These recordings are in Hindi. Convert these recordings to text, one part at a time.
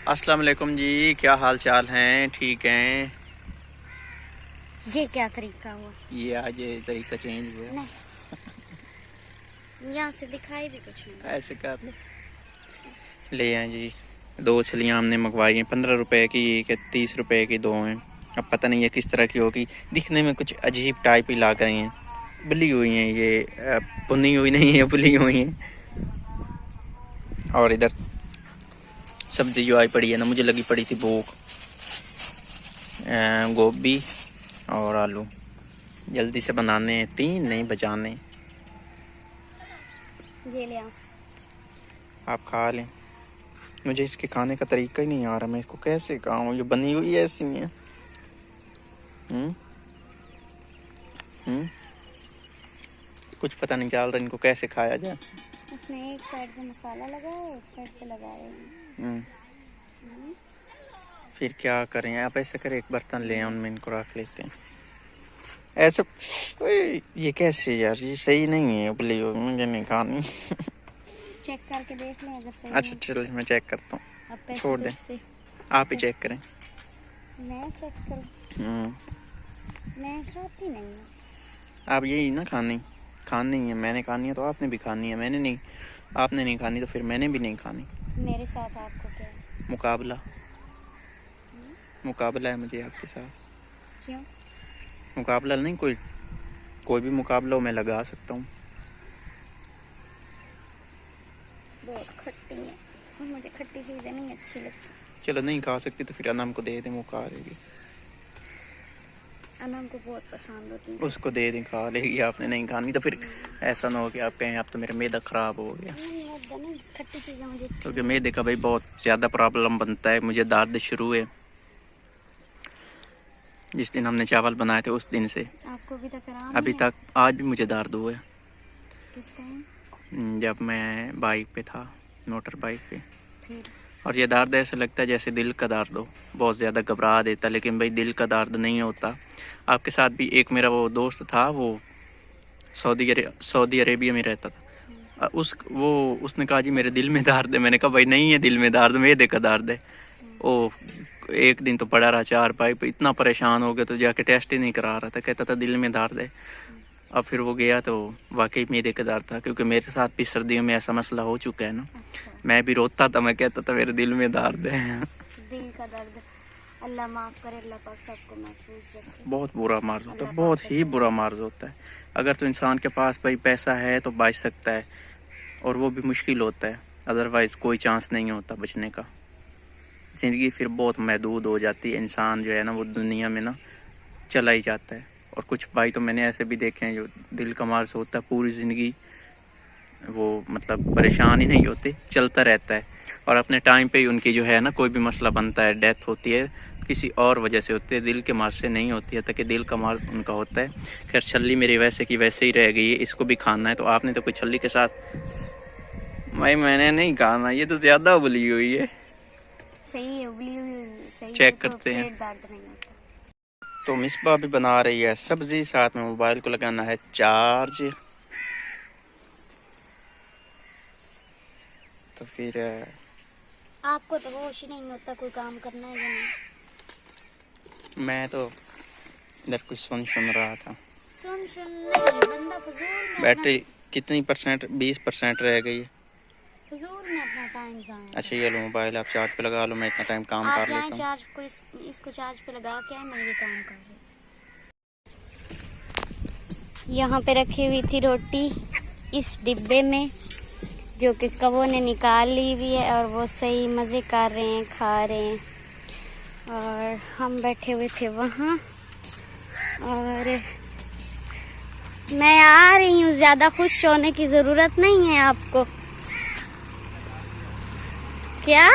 अस्सलाम वालेकुम जी, क्या हाल चाल हैं? ठीक हैं? ये क्या तरीका हुआ? ये आज ये तरीका चेंज हुआ। नहीं, यहाँ से दिखाई भी कुछ नहीं। ऐसे कर ले आए जी। 2 छलियाँ हमने मंगवाई हैं, 15 रुपए की एक है, 30 रुपए की 2 हैं। अब पता नहीं ये किस तरह की होगी, दिखने में कुछ अजीब टाइप ही लग रही हैं। बुली हुई हैं ये, भुनी हुई नहीं है, बुली हुई हैं। और इधर सब्जी जो आई पड़ी है ना, मुझे लगी पड़ी थी भूख। गोभी और आलू जल्दी से बनाने हैं, 3 नहीं बजाने। ये ले आओ। आप खा लें। मुझे इसके खाने का तरीका ही नहीं आ रहा, मैं इसको कैसे खाऊं? ये बनी हुई ऐसी है। कुछ पता नहीं चल रहा इनको कैसे खाया जाए। उसने एक साइड पे मसाला लगाया, एक साइड पे लगाया। फिर क्या करें? आप ऐसे करें, एक बर्तन ले आए, उनमें इनको रख लेते हैं। ऐसा ये कैसे यार, ये सही नहीं है। उबली हुई मुझे नहीं खानी। चेक करके देख लें अगर सही अच्छा चलिए, मैं चेक करता हूँ। छोड़ दें, आप ही चेक करें। मैं चेक करूँ? मैं खाती नहीं हूँ। आप यही ना खानी है, मैंने खानी है तो आपने भी खानी है। मैंने नहीं, आपने नहीं खानी तो फिर मैंने भी नहीं खानी। मेरे साथ आपको क्या है? मुकाबला है मुझे आपके साथ। क्यों? मुकाबला नहीं, कोई भी मुकाबला हो मैं लगा सकता हूँ। बहुत खट्टी है और मुझे खट्टी चीज़ें नहीं अच्छी लगती। चलो नहीं खा सकती तो फिर अनम को दे दें, वो खा लेगी। अनम को बहुत पसंद होती है। उसको दे दें, खा लेगी। आपने नहीं खानी तो फिर ऐसा ना हो कि आप कहें अब तो मेरा मैदा ख़राब हो गया। खट्टी चीज़ें मुझे क्योंकि मैदे का भाई बहुत ज़्यादा प्रॉब्लम बनता है। मुझे दर्द शुरू है जिस दिन हमने चावल बनाए थे, उस दिन से आपको अभी तक आज भी मुझे दर्द हुआ है। किस टाइम? जब मैं बाइक पे था, मोटर बाइक पे। फिर और ये दर्द ऐसा लगता है जैसे दिल का दर्द हो, बहुत ज़्यादा घबरा देता। लेकिन भाई दिल का दर्द नहीं होता। आपके साथ भी एक मेरा वो दोस्त था, वो सऊदी अरेबिया में रहता था। उसने कहा जी मेरे दिल में दर्द है। मैंने कहा भाई नहीं है दिल में दर्द, मैदे का दर्द है। ओ एक दिन तो पड़ा रहा 4 पाई पे, इतना परेशान हो गया तो जाके टेस्ट ही नहीं करा रहा था, कहता था दिल में दर्द है। अब फिर वो गया तो वाकई मैदे का दर्द था, क्योंकि मेरे साथ भी सर्दियों में ऐसा मसला हो चुका है ना। अच्छा। मैं भी रोता था, मैं कहता था मेरे दिल में दर्द है। दिल का दर्द अल्लाह माफ़ करे, अल्लाह पाक सबको महफूज रखे। बहुत बुरा मर्ज होता है, बहुत ही बुरा मर्ज होता है। अगर तो इंसान के पास भाई पैसा है तो बच सकता है, और वो भी मुश्किल होता है। अदरवाइज कोई चांस नहीं होता बचने का। ज़िंदगी फिर बहुत महदूद हो जाती है। इंसान जो है ना, वो दुनिया में ना चला ही जाता है। और कुछ भाई तो मैंने ऐसे भी देखे हैं जो दिल का मर्ज होता है, पूरी ज़िंदगी वो मतलब परेशान ही नहीं होते, चलता रहता है। और अपने टाइम पे ही उनकी जो है ना, कोई भी मसला बनता है, डेथ होती है, किसी और वजह से होती है, दिल के मर्ज से नहीं होती है। ताकि दिल का मर्ज उनका होता है। खैर छल्ली मेरी वैसे की वैसे ही रह गई है, इसको भी खाना है। तो आपने तो कोई छल्ली के साथ, भाई मैंने नहीं खाना, ये तो ज़्यादा उबली हुई है। सही है, उबली हुई सही चेक है, करते हैं। पेट दर्द नहीं होता। तो मिसबा भी बना रही है सब्जी, साथ में मोबाइल को लगाना है चार्ज। तो फिर आपको तो होश ही नहीं होता कोई काम करना है या नहीं। मैं तो इधर कुछ सुन रहा था। सुन नहीं, बंदा फजूल में बैटरी कितनी परसेंट? 20% रह गई है। फजूल में अपना टाइम ज़ाया। अच्छा ये लो मोबाइल, आप चार्ज पे लगा लो, मैं इतना टाइम काम आप कर यहाँ लेता हूँ। चार्ज को इसको चार्ज पे लगा के आए, मैं ये काम कर रही हूँ। यहाँ पे रखी हुई थी रोटी इस डिब्बे में, जो कि कवों ने निकाल ली हुई है, और वो सही मज़े कर रहे हैं, खा रहे हैं। और हम बैठे हुए थे वहाँ, और मैं आ रही हूँ। ज़्यादा खुश होने की ज़रूरत नहीं है आपको। क्या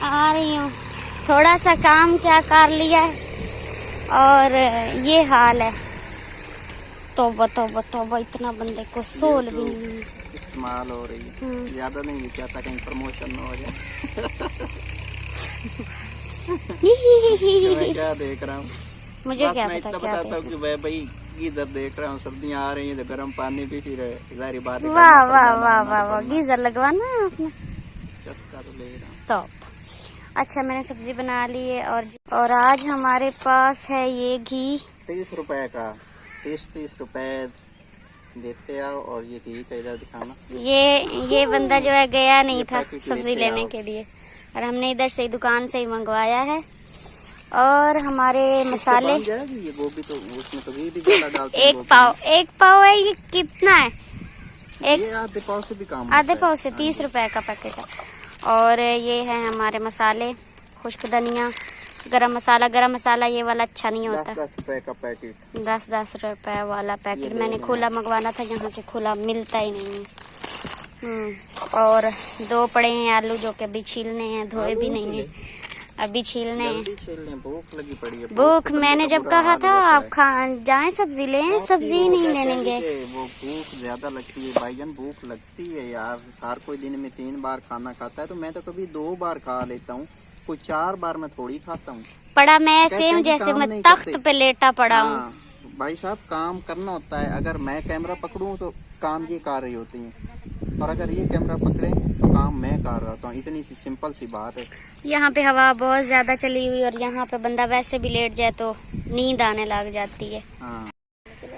आ रही हूँ, थोड़ा सा काम क्या कर लिया है और ये हाल है। तौबा तौबा तौबा, इतना बंदे को सोल भी नहीं इस्तेमाल हो रही है, ज्यादा नहीं चाहता कहीं प्रमोशन ना हो जाए। मैं क्या देख रहा हूँ, मुझे क्या मैं पता इतना क्या बताता हूँ कि भाई गीजर देख रहा हूँ, सर्दियाँ आ रही हैं तो गर्म पानी भी पी रहे, जारी बात है। वाह वाह वाह वाह वाह, गीजर लगवाना है आपने? चस्का तो ले रहा हूँ। तो अच्छा, मैंने सब्जी बना ली है और आज हमारे पास है ये घी 30 रुपए का, 30 रुपए देते आओ। और ये घी का इधर दिखाना। ये बंदा जो है गया नहीं था पैकेट सब्जी लेते लेने आओ। के लिए, और हमने इधर से दुकान से ही मंगवाया है। और हमारे मसाले, बन जाएगी ये गोभी, तो उसमें तो घी भी ज्यादा डालते हैं। एक पाव है। ये कितना है? ये आधे पाव से भी कम, आधे पाव से 30 रुपए का पैकेट है। और ये है हमारे मसाले, खुश्क धनिया, गरम मसाला ये वाला अच्छा नहीं होता। 10 रुपए का पैकेट, 10 रुपए वाला पैकेट मैंने खुला मंगवाना था, यहाँ से खुला मिलता ही नहीं है। और 2 पड़े हैं आलू, जो कि अभी छीलने हैं, धोए भी नहीं है, अभी छीलने हैं। भूख लगी पड़ी है। भूख मैंने जब कहा था आप जाएं सब्जी लें, सब्जी ही नहीं लेने गए। वो भूख ज्यादा लगती है भाईजान, भूख लगती है यार। हर कोई दिन में 3 बार खाना खाता है, तो मैं तो कभी 2 बार खा लेता हूँ, कोई 4 बार मैं थोड़ी खाता हूँ। पड़ा मैं सेम जैसे मैं तख्त पे लेटा पड़ा हूँ। भाई साहब, काम करना होता है। अगर मैं कैमरा पकड़ूं तो काम ये कर रही होती है, और अगर ये कैमरा पकड़े तो काम मैं कर रहा हूँ। इतनी सी सिंपल सी बात है। यहाँ पे हवा बहुत ज्यादा चली हुई, और यहाँ पे बंदा वैसे भी लेट जाए तो नींद आने लग जाती है। हाँ।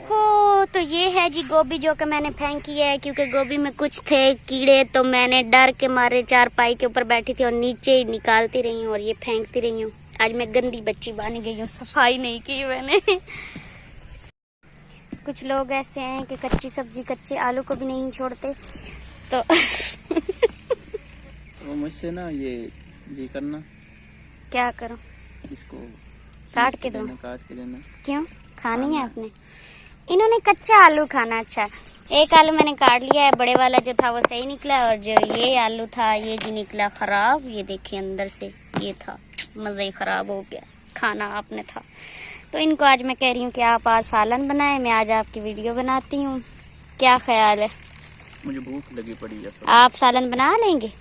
हो, तो ये है जी गोभी, जो कि मैंने फेंकी है, क्योंकि गोभी में कुछ थे कीड़े, तो मैंने डर के मारे चारपाई के ऊपर बैठी थी और नीचे ही निकालती रही हूँ और ये फेंकती रही हूँ। आज मैं गंदी बच्ची बन गई हूँ, सफाई नहीं की मैंने। कुछ लोग ऐसे हैं कि कच्ची सब्जी, कच्चे आलू को भी नहीं छोड़ते, तो वो मुझसे ना ये करना। क्या करूं? इसको काट के दो। काट के देना। क्यों? खानी है आपने? इन्होंने कच्चा आलू खाना। अच्छा, एक आलू मैंने काट लिया है, बड़े वाला जो था वो सही निकला, और जो ये आलू था ये जी निकला खराब। ये देखिए अंदर से ये था, मज़ा ही खराब हो गया, खाना आपने था। तो इनको आज मैं कह रही हूँ कि आप आज सालन बनाएं, मैं आज आपकी वीडियो बनाती हूँ। क्या ख्याल है? मुझे भूख लगी पड़ी है। आप सालन बना लेंगे?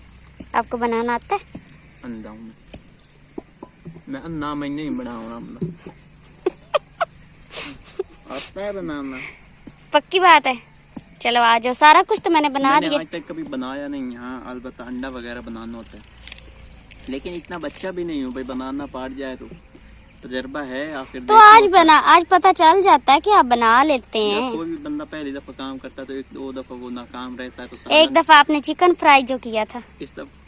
आपको बनाना आता है? अंधा हूँ मैं अन्ना, मैं नहीं बनाऊंगा। आता है बनाना? पक्की बात है। चलो आ जाओ, सारा कुछ तो मैंने बना दिया। आज तक कभी बनाया नहीं। हाँ, अलबत्ता अंडा वगैरह बनाना होता है, लेकिन इतना बच्चा भी नहीं हूँ भाई बनाना पाट जाए तो। तजर्बा है आखिर। तो आज पता चल जाता है कि आप बना लेते हैं। कोई भी बंदा पहली दफा काम करता है तो 1-2 दफा वो नाकाम रहता है, तो एक दफा आपने चिकन फ्राई जो किया था, इस दफा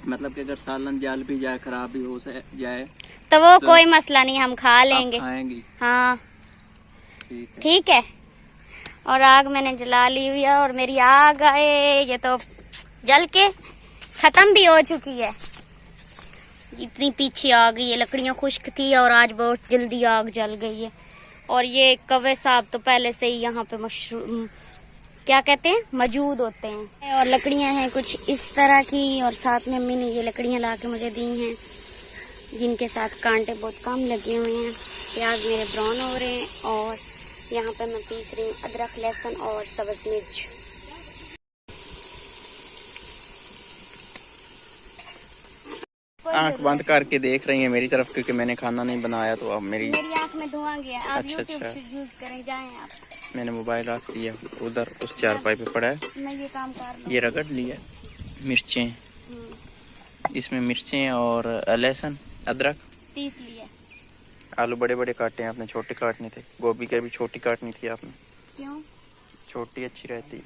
मतलब कि अगर सालन जल भी जाए, खराब भी हो जाए, तो वो कोई मसला नहीं, हम खा लेंगे। खाएंगी? हाँ ठीक ठीक है। और आग मैंने जला ली हुई है, और मेरी आग ये तो जल के खत्म भी हो चुकी है। इतनी पीछे आ गई है, लकड़ियां खुश्क थी और आज बहुत जल्दी आग जल गई है। और ये कौवे साहब तो पहले से ही यहाँ पे मशरूम क्या कहते हैं मौजूद होते हैं। और लकड़ियां हैं कुछ इस तरह की, और साथ में अम्मी ने ये लकड़ियां ला के मुझे दी हैं, जिनके साथ कांटे बहुत कम लगे हुए हैं। प्याज मेरे ब्राउन हो रहे हैं, और यहाँ पे मैं पीस रही हूँ अदरक, लहसुन और सब्ज मिर्च। आंख बंद करके देख रही है मेरी तरफ, क्योंकि मैंने खाना नहीं बनाया। तो अब मेरी आंख में धुआं गया। आप अच्छा, यूट्यूब से यूज करें, जाएं आप। मैंने मोबाइल रख दिया उधर, उस चारपाई पे पड़ा है। मैं ये काम कर लूं। ये रगड़ लिया मिर्चें, इसमें मिर्चें और लहसुन अदरक पीस लिया। आलू बड़े बड़े काटे हैं आपने, छोटे काटने थे। गोभी के भी छोटी काटनी थी आपने। क्यों? छोटी अच्छी रहती है।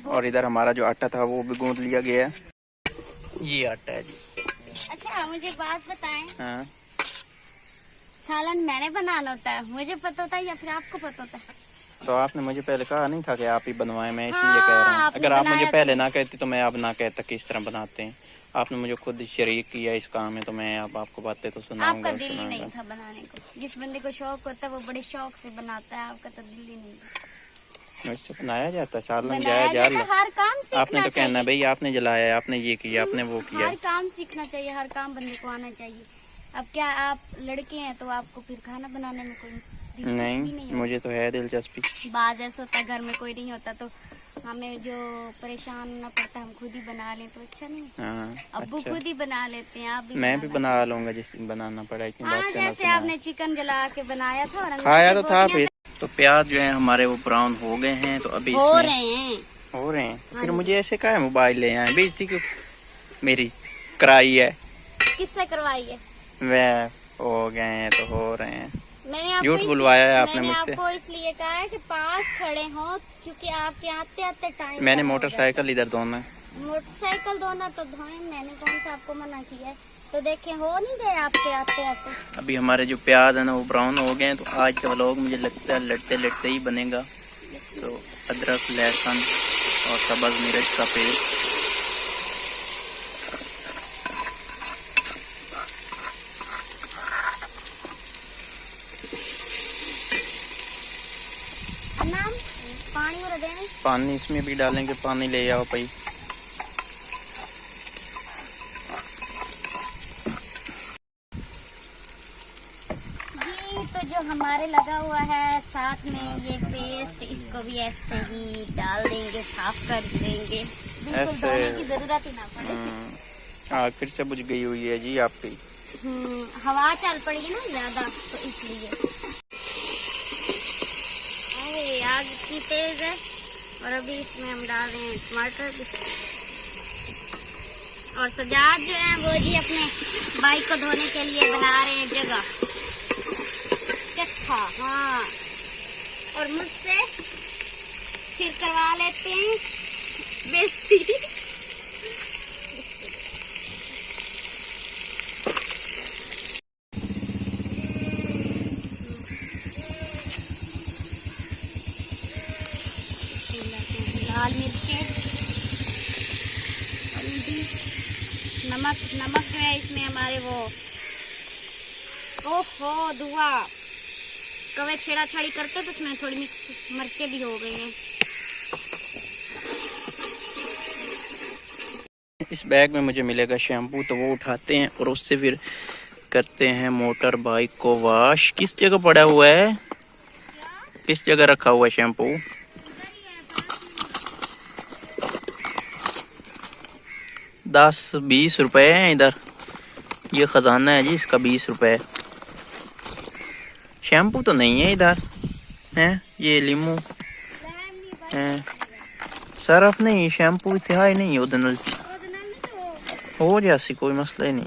और इधर हमारा जो आटा था वो भी गूंद लिया गया है। ये आटा है जी। अच्छा, मुझे बात बताएं, हाँ, सालन मैंने बनाना होता है, मुझे पता होता है या फिर आपको पता होता है? तो आपने मुझे पहले कहा नहीं था कि आप ही बनवाएं, मैं इसलिए कह रहा हूँ। अगर आप मुझे पहले ना कहती तो मैं अब ना कहता किस तरह बनाते हैं। आपने मुझे खुद शरीक किया इस काम में, तो मैं अब आपको बातें तो सुनाऊंगा। आपका दिल ही नहीं था बनाने को। जिस बंदे को शौक होता है वो बड़े शौक से बनाता है, आपका तो दिल ही नहीं था। मुझसे बनाया जाता है सालन, बनाया जाया जाता है, हर काम सीखना आपने तो कहना चाहिए। भाई आपने जलाया, आपने ये किया, आपने वो किया। हर काम सीखना चाहिए, हर काम बंदे को आना चाहिए। अब क्या आप लड़के हैं तो आपको फिर खाना बनाने में कोई दिलचस्पी नहीं, नहीं मुझे तो है दिलचस्पी। बाज ऐसा होता है घर में कोई नहीं होता तो हमें जो परेशान होना पड़ता है हम खुद ही बना लें तो अच्छा नहीं। हाँ अब्बू अच्छा, खुद ही बना लेते हैं, आप भी मैं भी बनाना बना लूंगा जिस दिन बनाना पड़ा। इतनी हाँ, बात करना जैसे सुना आपने चिकन जला के बनाया था और अंदर खाया से तो था बोटियां फिर। तो प्याज जो है हमारे वो ब्राउन हो गए हैं, तो अभी हो इसमें रहे हैं। हो रहे हैं। तो फिर हाँ मुझे ऐसे क्या मोबाइल ले आए, बेइज्जती क्यों मेरी कराई है। किससे करवाई है? वह हो गए हैं तो हो रहे हैं। मैंने आपको झूठ बुलवाया है आपने मैंने मुझसे। आपको इसलिए कहा है कि पास खड़े हो, क्योंकि आपके आते आते टाइम मैंने मोटरसाइकिल इधर धोना है। मोटरसाइकिल धोना तो धोए, मैंने कौन सा आपको मना किया है? तो देखे हो नहीं गए आपके आते आते। अभी हमारे जो प्याज है ना वो ब्राउन हो गए हैं, तो आज का व्लॉग मुझे लगता है लड़ते लड़ते ही बनेगा। तो अदरक, लहसुन और सब्ज मिर्च का पेस्ट, नाम पानी और देने। पानी इसमें भी डालेंगे, पानी ले आओ भाई। जी तो जो हमारे लगा हुआ है साथ में ये पेस्ट, इसको भी ऐसे ही डाल देंगे, साफ कर देंगे, बिल्कुल ऐसे। धोने की जरूरत ही ना पड़े। आग फिर से बुझ गई हुई है जी आपकी। हवा चल पड़ी है ना ज्यादा, तो इसलिए। अरे आग की तेज है। और अभी इसमें हम डाल रहे हैं टमाटर भी। और सजाद जो है वो जी अपने बाइक को धोने के लिए बना रहे हैं जगह, चक्का। हाँ, और मुझसे फिर करवा लेते हैं बेइज्जती। लाल मिर्चें, हल्दी, नमक। नमक जो है इसमें हमारे वो, ओहो दुआ, कवे छेड़ा छाड़ी करते तो उसमें थोड़ी मिक्स मिर्चें भी हो गई हैं। इस बैग में मुझे मिलेगा शैम्पू, तो वो उठाते हैं और उससे फिर करते हैं मोटर बाइक को वॉश। किस जगह पड़ा हुआ है, किस जगह रखा हुआ है शैम्पू? 10-20 रुपए है इधर। ये खजाना है जी, इसका 20 रुपए। शैम्पू तो नहीं है इधर, है ये लीमू है, सरफ नहीं, शैम्पू इतना ही नहीं ओरिजिनल हो जैसी, कोई मसला ही नहीं।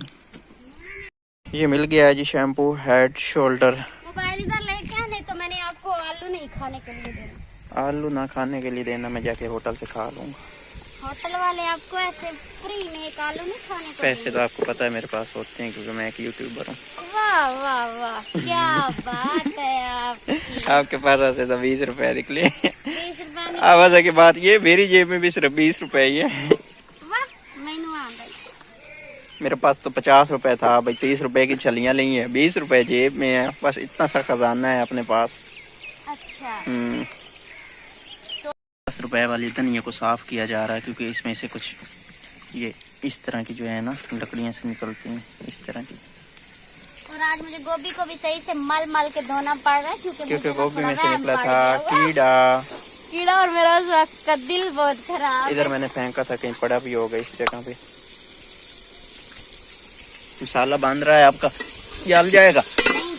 ये मिल गया है जी शैम्पू हेड शोल्डर। मोबाइल इधर लेके आ, नहीं तो मैंने आपको आलू नहीं खाने के लिए देना। आलू ना खाने के लिए देना, मैं जाके होटल से खा लूंगा। होटल वाले आपको ऐसे फ्री में एक आलू नहीं खाने को पैसे तो देंगे। आपको पता है मेरे पास होते हैं, क्योंकि मैं एक यूट्यूबर हूँ। वाह वाह वाह, क्या बात है आपकी। आपके पास ऐसे तो 20 रुपए निकले। 20 रुपए नहीं। आवाज की बात, ये मेरी जेब में भी सिर्फ 20 रुपए ही है। वाह, मैनू आ गई। मेरे पास तो 50 रुपए था भाई, 30 रुपए की छलियां ली है, 20 रुपए जेब में है, बस इतना सा खजाना है अपने पास। अच्छा 10 रुपए वाली धनिया को साफ किया जा रहा है, क्योंकि इसमें से कुछ ये इस तरह की जो है ना लकड़ियां से निकलती हैं, इस तरह की। और आज मुझे गोभी को भी सही से मल मल के धोना पड़ रहा है, क्योंकि मुझे ना गोभी थोड़ा में से वहम निकला पड़ था गया हुआ। कीड़ा। कीड़ा, और मेरा उस वक्त का दिल बहुत खराब। इधर मैंने फेंका था, कहीं पड़ा भी होगा इस जगह पे। मसाला बांध रहा है आपका, जल जाएगा,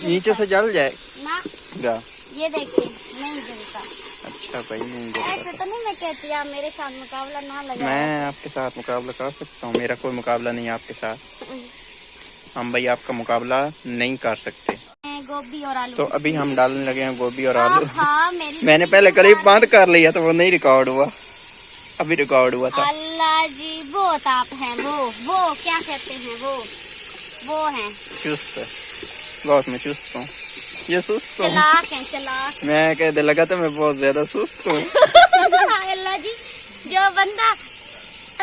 नीचे से जल ना, जाएगा। ये देखिए नहीं जलता। अच्छा भाई, नहीं ऐसे जलता। तो नहीं मैं कहती आप मेरे साथ मुकाबला ना लगा। मैं आपके साथ मुकाबला कर सकता हूँ, मेरा कोई मुकाबला नहीं आपके साथ। हम भाई आपका मुकाबला नहीं कर सकते। गोभी और आलू। तो अभी हम डालने लगे हैं गोभी और आलू। हाँ, मेरी मैंने पहले करीब बंद कर लिया तो वो नहीं रिकॉर्ड हुआ, अभी रिकॉर्ड हुआ था। अल्लाह जी, बहुत आप हैं वो क्या कहते हैं वो हैं चुस्त, बहुत मैं चुस्त हूँ, ये सुस्त हूँ। चलाक हैं, चलाक। मैं कहने लगा था मैं बहुत ज्यादा सुस्त हूँ। अल्लाह जी, जो बंदा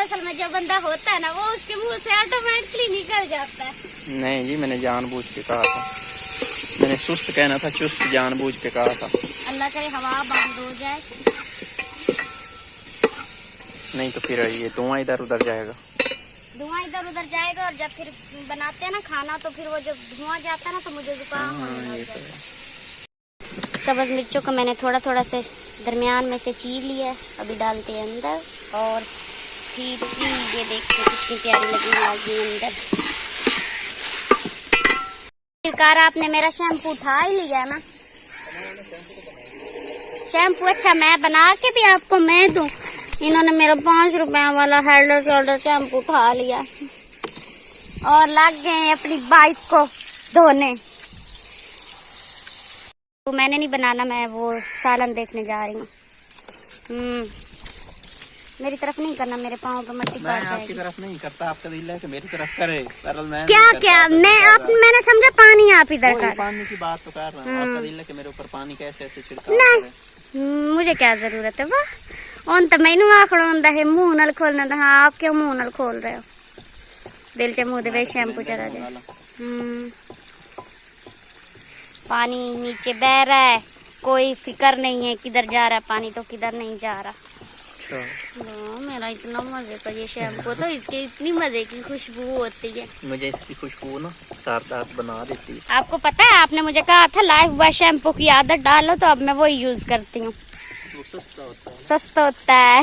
असल में जो बंदा होता है ना, वो उसके मुंह से ऑटोमेटिकली निकल जाता है। नहीं जी, मैंने जानबूझ के कहा था, मैंने सुस्त कहना था, चुस्त जानबूझ के कहा था। अल्लाह करे हवा बंद हो जाए, नहीं तो फिर ये धुआं इधर उधर जाएगा। धुआं इधर उधर जाएगा, और जब फिर बनाते हैं ना खाना, तो फिर वो जब धुआं जाता है ना, तो मुझे जुकाम होने लग जाता है। सब्ज मिर्चों को मैंने थोड़ा थोड़ा से दरमियान में से चीर लिया है, अभी डालते हैं अंदर। और फिर ये देखते हैं कितनी प्यारी लगने लगी अंदर। आखिरकार आपने मेरा शैम्पू उठा ही लिया ना। शैम्पू अच्छा मैं बना के भी आपको मैं दूं। इन्होंने मेरा 5 रुपए वाला हेड एंड शोल्डर शैम्पू उठा लिया और लग गए अपनी बाइक को धोने। तो मैंने नहीं बनाना, मैं वो सालन देखने जा रही हूँ। मेरी तरफ नहीं करना, मेरे पाँव पे मट्टी मैं काट आपकी जाएगी। तरफ नहीं करता, आपका दिल है कि मेरी तरफ करे, पर मैं क्या नहीं करता, क्या तो मैं कर आप रहा। मैंने समझा पानी आप इधर वही कर। पानी की बात तो कर रहा हूँ, आपका दिल है कि मेरे ऊपर पानी कैसे ऐसे छिड़काव नहीं करे। मुझे क्या जरूरत है वाह। उन तो मैनू आखड़ा होंदा है मुंह नाल खोलना था। हाँ आप क्यों मुंह नाल खोल रहे हो? दिल च मुंह दे शैम्पू चला जाए। पानी नीचे बह रहा है, कोई फिक्र नहीं है किधर जा रहा है पानी तो किधर नहीं जा रहा। मेरा इतना मजे का ये शैम्पू तो इसके इतनी मजे की खुशबू होती है। मुझे इसकी खुशबू ना साथ बना देती है। आपको पता है आपने मुझे कहा था लाइफ बॉय शैम्पू की आदत डालो, तो अब मैं वो यूज करती हूँ। सस्ता होता है।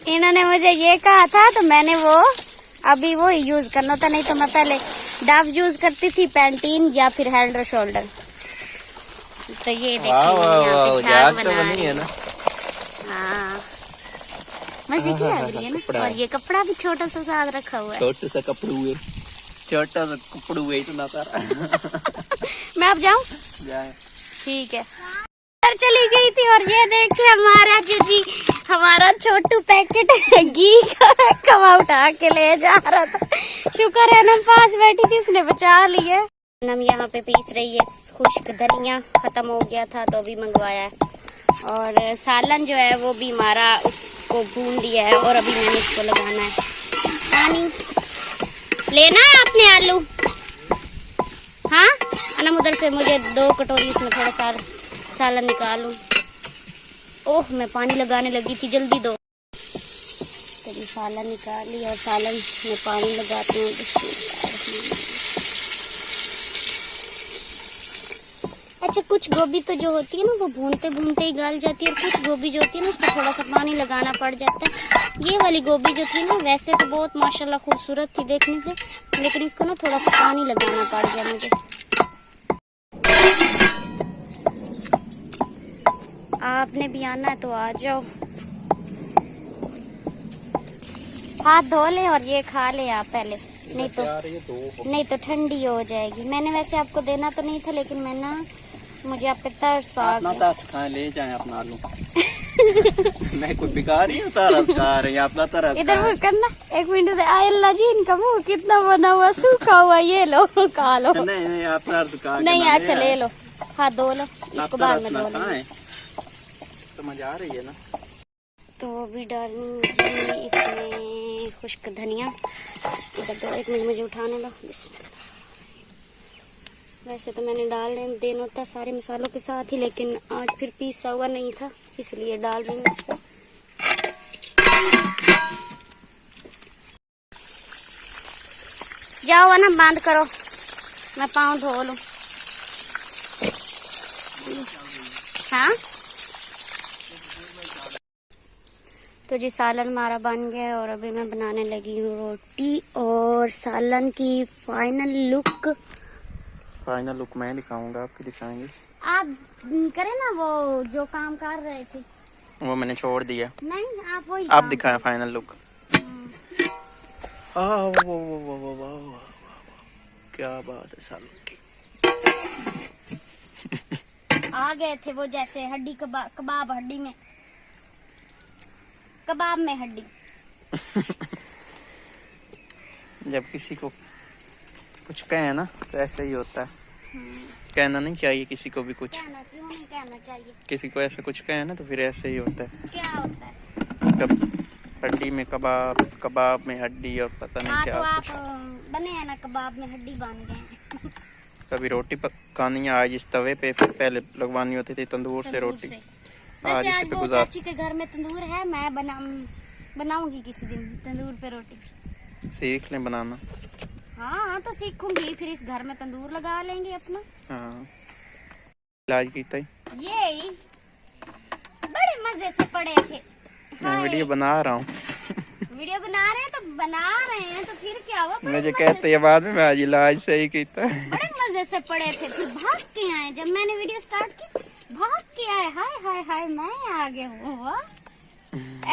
इन्होंने मुझे ये कहा था तो मैंने वो अभी वो यूज करना था, नहीं तो मैं पहले डव यूज करती थी, पैंटीन या फिर हेड एंड शोल्डर। तो ये देखिए यहाँ पे झाग बना रही है ना। हाँ मजे की लग रही है ना। और ये कपड़ा भी छोटा सा साथ रखा हुआ है। छोटा सा कपड़ू है, छोटा सा कपड़ू है इतना सारा। मैं अब जाऊँ? ठीक है। घर चली गई थी और ये देखिए हमारा जी हमारा छोटू पैकेट घी का कवा उठा के ले जा रहा था। शुक्र है ना पास बैठी थी, उसने बचा लिया। हम यहाँ पे पीस रही है खुश्क धनिया, खत्म हो गया था तो अभी मंगवाया है। और सालन जो है वो भी हमारा उसको भून दिया है और अभी मैंने इसको लगाना है पानी। लेना है आपने आलू? हाँ अनम उधर से मुझे 2 कटोरी इसमें थोड़ा सा सालन निकालूं। ओह मैं पानी लगाने लगी थी, जल्दी दो। तो ये सालन निकाली और सालन में पानी लगाती हूँ। अच्छा कुछ गोभी तो जो होती है ना वो भूनते भूनते ही गल जाती है, और कुछ गोभी जो होती है ना उसको थोड़ा सा पानी लगाना पड़ जाता है। ये वाली गोभी जो थी ना वैसे तो बहुत माशाल्लाह खूबसूरत थी देखने से, लेकिन इसको ना थोड़ा सा पानी लगाना पड़ गया मुझे। आपने भी आना है तो आ जाओ, हाथ धो ले और ये खा ले आप पहले, नहीं तो ठंडी हो जाएगी। मैंने वैसे आपको देना तो नहीं था, लेकिन मैं ना मुझे आप पे तरस आ गया। खाए ले जाए अपना आलू। मैं कोई बेकार ही तरस खा रही अपना तरस। इधर वो करना 1 मिनट दे। अल्लाह जी इनका मुंह कितना बना हुआ सूखा हुआ, ये लो खा लो। नहीं आप तरस खा नहीं अच्छा ले लो, हाथ धो लो, इसको बाद में धो लो। तो मजा आ रही है ना। तो अभी डालूंगी इसमें खुश्क धनिया। इधर दो 1 मिनट मुझे उठाने दो। वैसे तो मैंने डाल देना होता सारे मसालों के साथ ही, लेकिन आज फिर पीसा हुआ नहीं था इसलिए डाल रही हूँ इससे। जाओ ना बंद करो, मैं पाँव धो लूँ। हाँ तो जी सालन हमारा बन गया है और अभी मैं बनाने लगी हूँ रोटी। और सालन की फाइनल लुक मैं दिखाऊंगा, आपकी दिखाएंगे। आप करें ना वो जो काम कर रहे थे, वो मैंने छोड़ दिया। नहीं आप वही आप काम दिखाएं फाइनल लुक। वो क्या बात है सालन की। आ गए थे वो जैसे हड्डी कबाब हड्डी में, कबाब में हड्डी। जब किसी को कुछ कहे ना तो ऐसा ही होता है। कहना नहीं चाहिए किसी को भी कुछ, क्यों नहीं कहना चाहिए? किसी को ऐसा कुछ कहे ना तो फिर ऐसे ही होता है। क्या होता है? कब हड्डी में कबाब में हड्डी और पता नहीं हाँ क्या तो आप कुछ। बने हैं ना कबाब में हड्डी बन गए। कभी रोटी पकानी है आज इस तवे पे, फिर पहले लगवानी होती थी तंदूर से रोटी। वैसे आज वो चाची के घर में तंदूर है, मैं बनाऊंगी किसी दिन तंदूर पे रोटी। सीख लें बनाना। हाँ तो सीखूंगी, फिर इस घर में तंदूर लगा लेंगे अपना। हाँ इलाज कीता ही ये बड़े मजे से पड़े थे। मैं वीडियो बना रहा हूँ। वीडियो बना रहे हैं तो बना रहे हैं, तो फिर क्या हुआ? बड़े मुझे मजे कहते हैं बाद में मैं आज इलाज सही किया। बड़े मजे से पड़े थे, फिर भाग के आए। जब मैंने वीडियो स्टार्ट की भाग के आए। हाय हाय हाय, मैं आगे हूँ। वाह,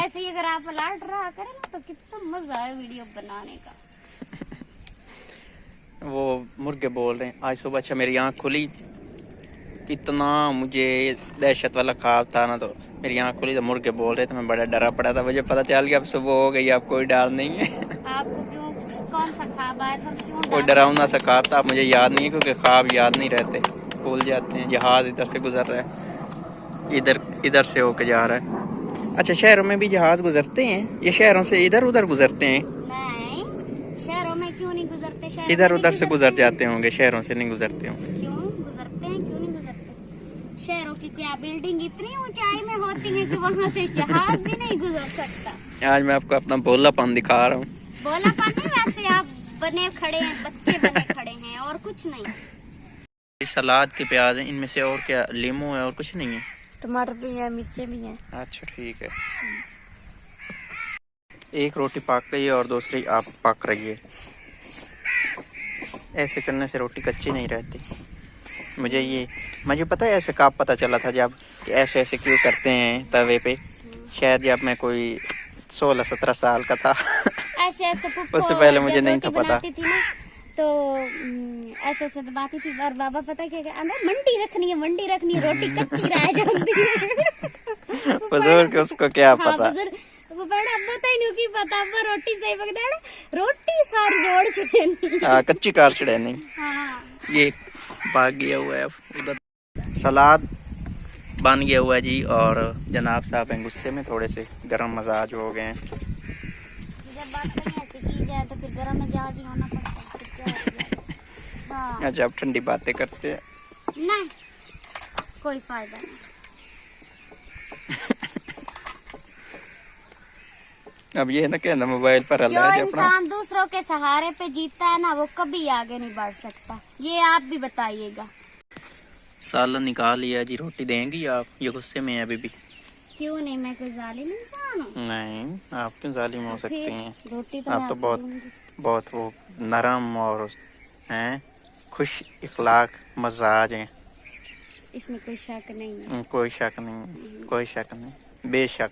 ऐसे ही अगर आप अलर्ट रहा करें ना तो कितना मजा है वीडियो बनाने का। वो मुर्गे बोल रहे हैं। आज सुबह अच्छा मेरी आँख खुली, इतना मुझे दहशत वाला ख्वाब था ना, तो मेरी आँख खुली तो मुर्गे बोल रहे थे। मैं बड़ा डरा पड़ा था। मुझे पता चल गया अब सुबह हो गई, अब कोई डर नहीं है। आपको क्यों, कौन सा ख्वाब आया था? क्यों कोई डरावना सा ख्वाब था, मुझे याद नहीं है क्योंकि ख्वाब याद नहीं रहते, भूल जाते हैं। जहाज इधर से गुजर रहा है, इधर से होके जा रहा है। अच्छा, शहरों में भी जहाज गुजरते हैं? ये शहरों से इधर उधर गुजरते हैं? नहीं, शहरों में क्यों नहीं गुजरते? शहरों इधर में उधर भी से गुजर जाते होंगे, शहरों से नहीं गुजरते होंगे। क्यों गुजरते हैं, क्यों नहीं गुजरते? शहरों की क्या बिल्डिंग इतनी ऊंचाई में होती है कि वहाँ से जहाज भी नहीं गुजर सकता। आज मैं आपको अपना भोलापन दिखा रहा हूँ। भोलापन नहीं, वैसे आप बने खड़े हैं, बच्चे बने खड़े हैं, और कुछ नहीं। सलाद के प्याज हैं, इनमें से और क्या? लीमू है और कुछ नहीं है? टमाटर भी है, मिर्चें भी हैं। अच्छा ठीक है। एक रोटी पक गई है और दूसरी आप पक रही है। ऐसे करने से रोटी कच्ची नहीं रहती। मुझे पता है ऐसे कब पता चला था, जब कि ऐसे ऐसे क्यों करते हैं तवे पे। शायद जब मैं कोई 16-17 साल का था। ऐसे ऐसे उससे पहले मुझे नहीं था पता। तो ऐसे ऐसे दबाती थी, और बाबा पता क्या अंदर मंडी रखनी है, रोटी कच्ची रह जाती है। बुजुर्ग उसको क्या पता। वो बड़ा पता ही नहीं की पता, पर रोटी सही पकड़ा ना, रोटी सारी रोड छेड़नी। हाँ, कच्ची कार छड़ेनी। हाँ, ये भाग गया हुआ है उधर। सलाद बन गया हुआ है जी, और जनाब साहब हैं गुस्से में, थोड़े से गर्म मजाज हो गए हैं। जब बात कहीं ऐसी की जाए तो फिर गर्म मजाज ही होना पड़ता है, फिर क्या हो जाएगा। हाँ। अच्छा, आप ठंडी बातें करते हैं? नहीं, कोई फायदा नहीं। अब ये ना कहना मोबाइल पर जो इंसान दूसरों के सहारे पे जीतता है ना, वो कभी आगे नहीं बढ़ सकता। ये आप भी बताइएगा। सालन निकाल लिया जी, रोटी देंगी आप? ये गुस्से में है अभी भी? क्यों नहीं, मैं कोई जालिम इंसान हूँ? नहीं, आप क्यों जालिम हो सकती हैं? रोटी तो आप तो बहुत वो नरम और हैं, खुश इखलाक मजाज हैं। इसमें कोई शक नहीं है। कोई शक नहीं, कोई शक नहीं, बेशक।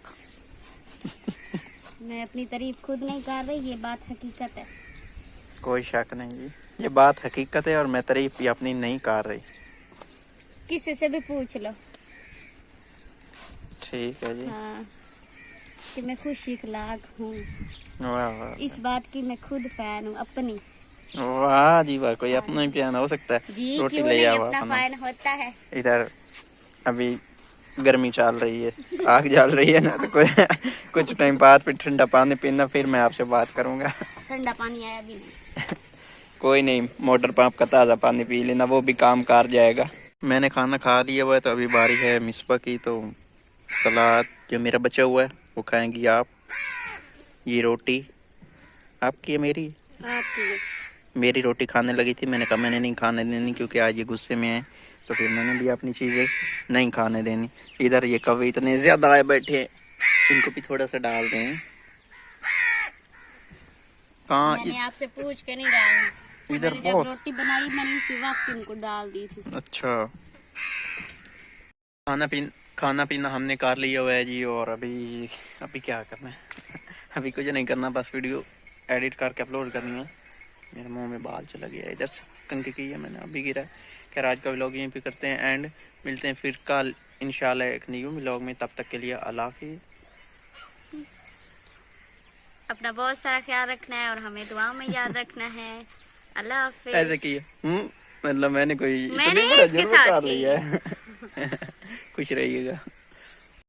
मैं अपनी तारीफ खुद नहीं कर रही, ये बात हकीकत है। कोई शक नहीं जी, ये बात हकीकत है, और मैं तारीफ अपनी नहीं कर रही। किसी से भी पूछ लो। ठीक है जी। हाँ, कि मैं खुश इखलाक हूँ, वाह वाह, इस बात की मैं खुद फैन हूँ अपनी। वाह जी वाह, कोई अपना ही प्यान हो सकता है। जी, रोटी क्यों ले नहीं आओ अपना अपना। फैन होता है। इधर अभी गर्मी चल रही है, आग जल रही है ना, तो कुछ टाइम बाद फिर ठंडा पानी पीना, फिर मैं आपसे बात करूंगा। ठंडा पानी आया भी नहीं। कोई नहीं, मोटर पंप का ताज़ा पानी पी लेना, वो भी काम कर जाएगा। मैंने खाना खा लिया हुआ है, तो अभी बारी है मिसबा की। तो सलाद जो मेरा बचा हुआ है वो खाएंगी आप। ये रोटी आपकी है? मेरी रोटी खाने लगी थी। मैंने कहा मैंने नहीं खाने देनी, क्योंकि आज ये गुस्से में है, तो फिर मैंने भी अपनी चीज़ें नहीं खाने देनी। इधर ये कौवे इतने ज़्यादा आए बैठे हैं, इनको भी थोड़ा सा डाल दें। कहाँ? मैंने आपसे पूछ के नहीं डाली, इधर जब बहुत रोटी बनाई मैंने उसी वक्त इनको डाल दी थी। अच्छा, खाना पीना हमने कर लिया हुआ है जी, और अभी क्या करना है? अभी कुछ नहीं करना, बस वीडियो एडिट करके अपलोड करनी है। मेरे मुंह में बाल चला गया, इधर से कंघी की है मैंने, अभी गिरा है। खैर, आज का व्लॉग यहीं पे करते हैं एंड, मिलते हैं फिर कल इंशाल्लाह एक न्यू व्लॉग में। तब तक के लिए अल्लाह हाफिज़। अपना बहुत सारा ख्याल रखना है, और हमें दुआ में याद रखना है। अल्लाह हाफिज़। ऐसे किया मतलब मैंने इसके साथ कर लिया है। खुश रहिएगा।